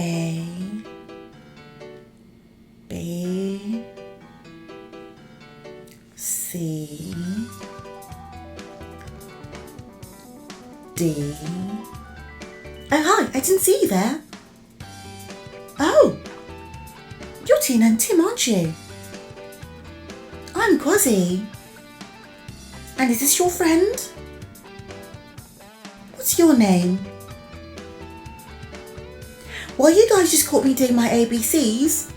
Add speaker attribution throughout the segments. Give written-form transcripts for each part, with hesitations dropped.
Speaker 1: A, B, C, D. Oh, hi, I didn't see you there. Oh, you're Tina and Tim, aren't you? I'm Kwazi. And is this your friend? What's your name? Well, you guys just caught me doing my ABCs.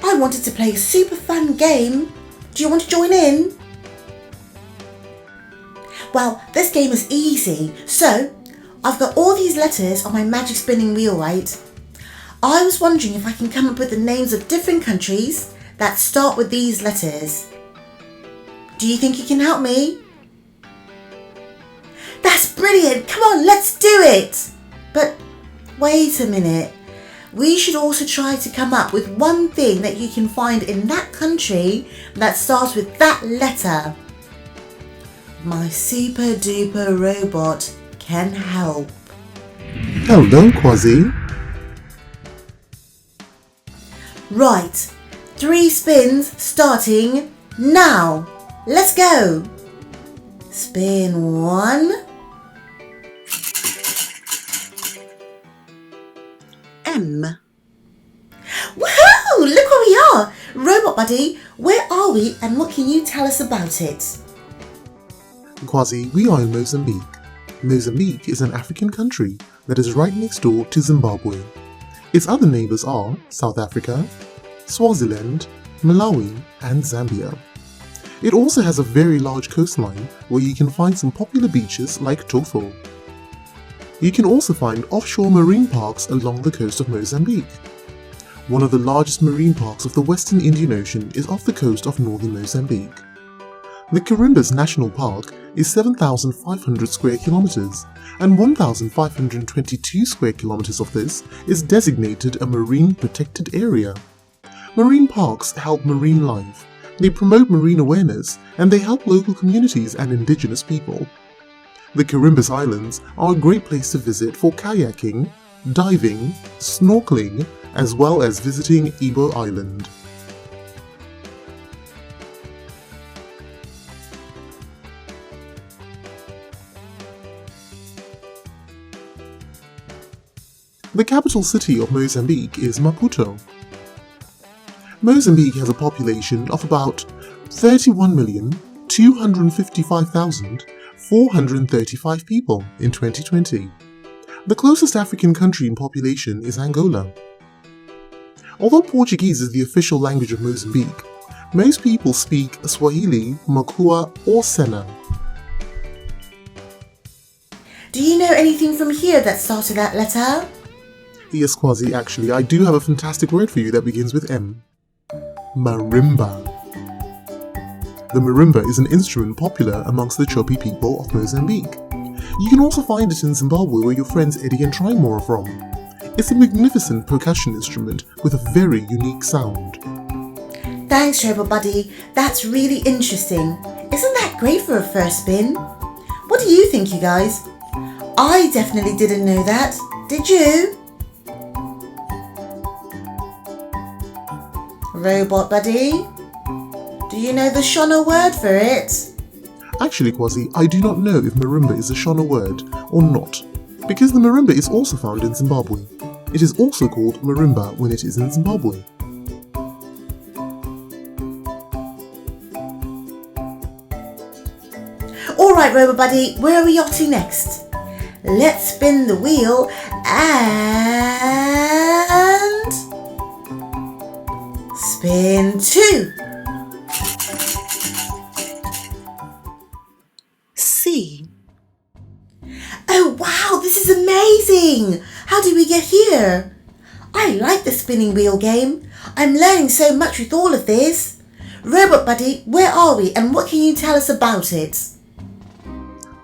Speaker 1: I wanted to play a super fun game. Do you want to join in? Well, this game is easy. So, I've got all these letters on my magic spinning wheel, right? I was wondering if I can come up with the names of different countries that start with these letters. Do you think you can help me? That's brilliant! Come on, let's do it! But wait a minute. We should also try to come up with one thing that you can find in that country that starts with that letter. My super duper robot can help.
Speaker 2: Hello, Kwazi.
Speaker 1: Right, 3 spins starting now. Let's go. Spin 1. M. Woohoo! Look where we are! Robot Buddy, where are we and what can you tell us about it?
Speaker 2: Kwazi, we are in Mozambique. Mozambique is an African country that is right next door to Zimbabwe. Its other neighbours are South Africa, Swaziland, Malawi and Zambia. It also has a very large coastline where you can find some popular beaches like Tofo. You can also find offshore marine parks along the coast of Mozambique. One of the largest marine parks of the Western Indian Ocean is off the coast of northern Mozambique. The Carimbas National Park is 7,500 square kilometers, and 1,522 square kilometers of this is designated a marine protected area. Marine parks help marine life, they promote marine awareness, and they help local communities and indigenous people. The Carimbas Islands are a great place to visit for kayaking, diving, snorkeling, as well as visiting Ibo Island. The capital city of Mozambique is Maputo. Mozambique has a population of about 31,255,435 people in 2020. The closest African country in population is Angola. Although Portuguese is the official language of Mozambique, most people speak Swahili, Makua or Sena.
Speaker 1: Do you know anything from here that starts with that letter?
Speaker 2: Yes, Kwazi, actually, I do have a fantastic word for you that begins with M. Marimba. The marimba is an instrument popular amongst the Chopi people of Mozambique. You can also find it in Zimbabwe where your friends Eddie and Trimore are from. It's a magnificent percussion instrument with a very unique sound.
Speaker 1: Thanks, Robot Buddy. That's really interesting. Isn't that great for a first spin? What do you think, you guys? I definitely didn't know that. Did you? Robot Buddy, do you know the Shona word for it?
Speaker 2: Actually, Kwazi, I do not know if marimba is a Shona word or not, because the marimba is also found in Zimbabwe. It is also called marimba when it is in Zimbabwe.
Speaker 1: Alright, Robot Buddy, where are we off to next? Let's spin the wheel and... spin 2. C. Oh wow, this is amazing! How did we get here? I like the spinning wheel game. I'm learning so much with all of this. Robot Buddy, where are we and what can you tell us about it?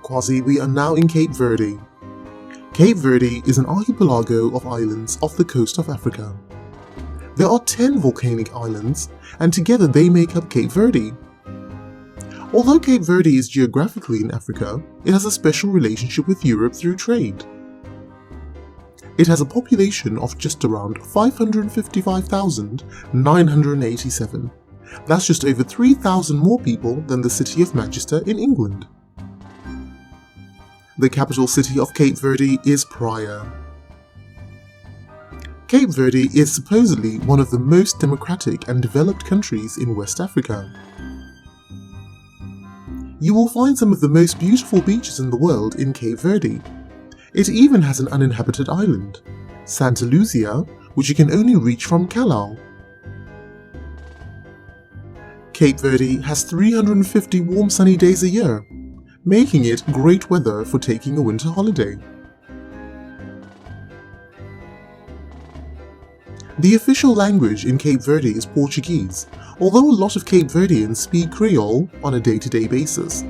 Speaker 2: Kwazi, we are now in Cape Verde. Cape Verde is an archipelago of islands off the coast of Africa. There are 10 volcanic islands, and together they make up Cape Verde. Although Cape Verde is geographically in Africa, it has a special relationship with Europe through trade. It has a population of just around 555,987. That's just over 3,000 more people than the city of Manchester in England. The capital city of Cape Verde is Praia. Cape Verde is supposedly one of the most democratic and developed countries in West Africa. You will find some of the most beautiful beaches in the world in Cape Verde. It even has an uninhabited island, Santa Lucia, which you can only reach from Callao. Cape Verde has 350 warm sunny days a year, making it great weather for taking a winter holiday. The official language in Cape Verde is Portuguese, although a lot of Cape Verdeans speak Creole on a day-to-day basis.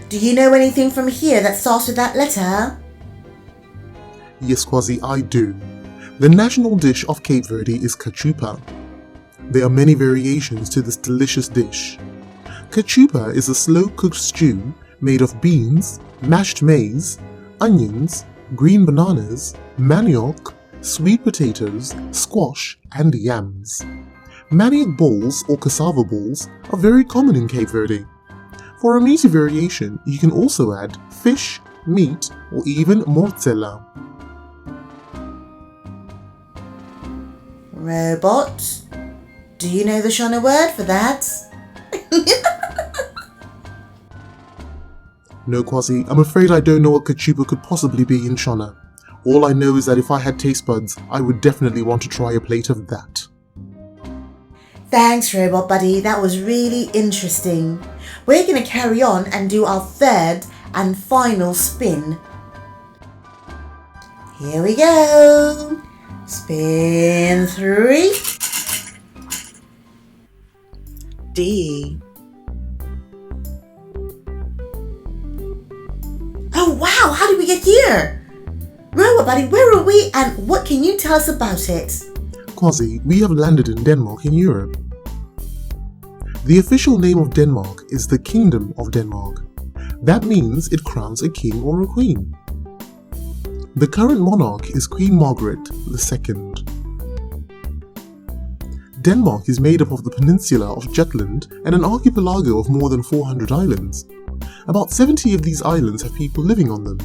Speaker 1: Do you know anything from here that starts with that letter?
Speaker 2: Yes, Kwazi, I do. The national dish of Cape Verde is cachupa. There are many variations to this delicious dish. Cachupa is a slow-cooked stew made of beans, mashed maize, onions, green bananas, manioc, sweet potatoes, squash, and yams. Manioc balls or cassava balls are very common in Cape Verde. For a meaty variation, you can also add fish, meat, or even mortdella.
Speaker 1: Robot, do you know the Shona word for that?
Speaker 2: No, Kwazi, I'm afraid I don't know what cachupa could possibly be in Shona. All I know is that if I had taste buds, I would definitely want to try a plate of that.
Speaker 1: Thanks, Robot Buddy, that was really interesting. We're going to carry on and do our third and final spin. Here we go. Spin 3. D. Oh wow, how did we get here? Robot Buddy, where are we and what can you tell us about it?
Speaker 2: Kwazi, we have landed in Denmark in Europe. The official name of Denmark is the Kingdom of Denmark. That means it crowns a king or a queen. The current monarch is Queen Margaret II. Denmark is made up of the peninsula of Jutland and an archipelago of more than 400 islands. About 70 of these islands have people living on them.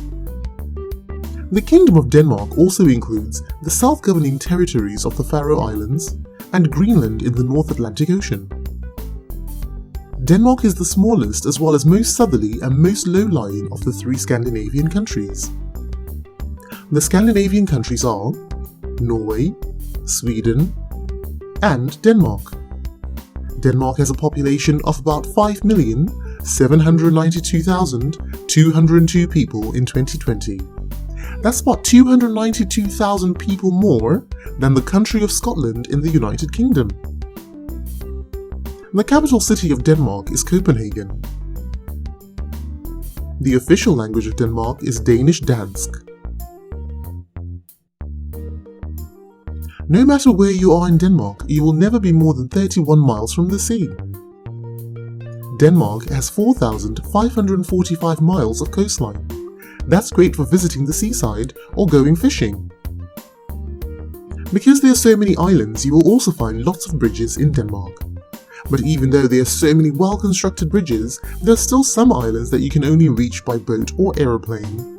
Speaker 2: The Kingdom of Denmark also includes the self-governing territories of the Faroe Islands and Greenland in the North Atlantic Ocean. Denmark is the smallest as well as most southerly and most low-lying of the 3 Scandinavian countries. The Scandinavian countries are Norway, Sweden, and Denmark. Denmark has a population of about 5,792,202 people in 2020. That's about 292,000 people more than the country of Scotland in the United Kingdom. The capital city of Denmark is Copenhagen. The official language of Denmark is Danish Dansk. No matter where you are in Denmark, you will never be more than 31 miles from the sea. Denmark has 4,545 miles of coastline. That's great for visiting the seaside or going fishing. Because there are so many islands, you will also find lots of bridges in Denmark. But even though there are so many well-constructed bridges, there are still some islands that you can only reach by boat or aeroplane.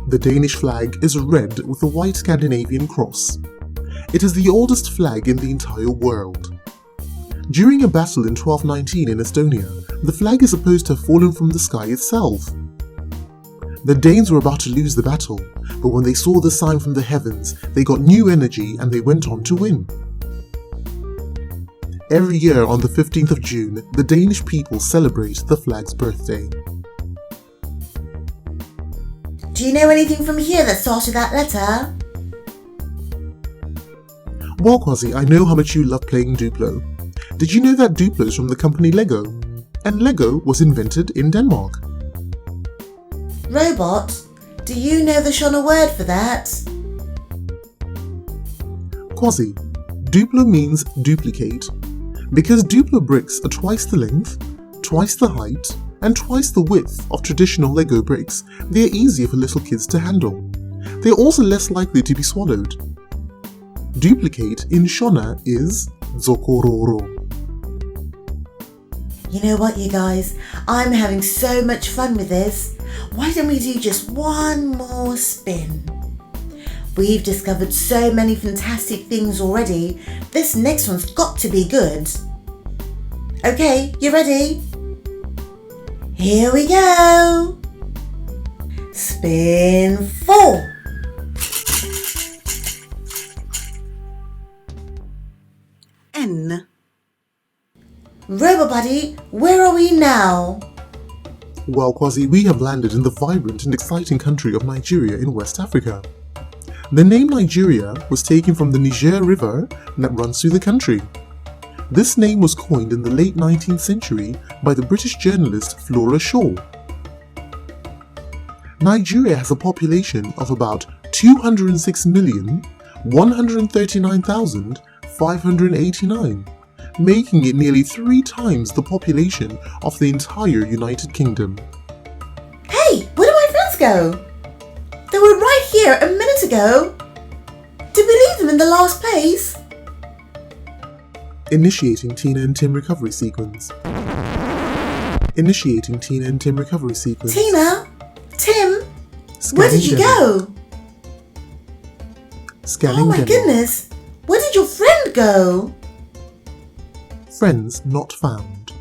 Speaker 2: The Danish flag is red with a white Scandinavian cross. It is the oldest flag in the entire world. During a battle in 1219 in Estonia, the flag is supposed to have fallen from the sky itself. The Danes were about to lose the battle, but when they saw the sign from the heavens, they got new energy and they went on to win. Every year on the 15th of June, the Danish people celebrate the flag's birthday.
Speaker 1: Do you know anything from here that starts with that letter?
Speaker 2: Well, Kwazi, I know how much you love playing Duplo. Did you know that Duplo is from the company Lego? And Lego was invented in Denmark.
Speaker 1: Robot, do you know the Shona word for that?
Speaker 2: Kwazi, Duplo means duplicate. Because Duplo bricks are twice the length, twice the height, and twice the width of traditional Lego bricks, they are easier for little kids to handle. They are also less likely to be swallowed. Duplicate in Shona is Zokororo.
Speaker 1: You know what, you guys? I'm having so much fun with this. Why don't we do just one more spin? We've discovered so many fantastic things already. This next one's got to be good. Okay, you ready? Here we go. Spin 4.
Speaker 3: N.
Speaker 1: Robo Buddy, where are we now?
Speaker 2: Well, Kwazi, we have landed in the vibrant and exciting country of Nigeria in West Africa. The name Nigeria was taken from the Niger River that runs through the country. This name was coined in the late 19th century by the British journalist Flora Shaw. Nigeria has a population of about 206,139,589, making it nearly 3 times the population of the entire United Kingdom.
Speaker 1: Hey, where do my friends go? They were right here a minute ago. Did we leave them in the last place?
Speaker 2: Initiating Tina and Tim recovery sequence. Initiating Tina and Tim recovery sequence.
Speaker 1: Tina? Tim?
Speaker 2: Scanning
Speaker 1: Where did you
Speaker 2: demo.
Speaker 1: go?
Speaker 2: Scanning
Speaker 1: Oh my
Speaker 2: demo.
Speaker 1: goodness. Where did your friend go?
Speaker 2: Friends not found.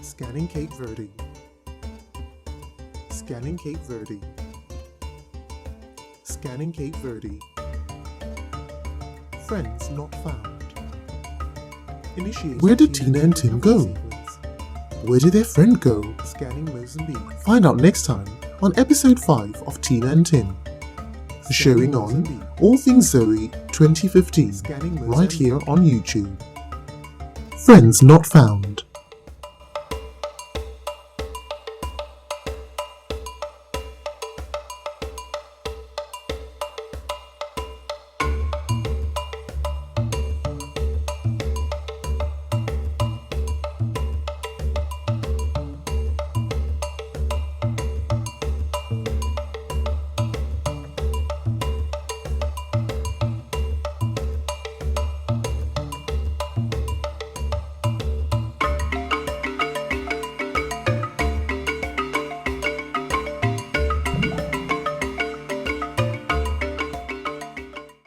Speaker 2: Scanning Cape Verde. Scanning Cape Verde. Scanning Cape Verde. Friends not found. Initiating. Where did Tina and Tim go? Where did their friend go? Scanning Mozambique. Find out next time on episode 5 of Tina and Tim. Showing on All Things Zoe 2015 right here on YouTube. Friends not found.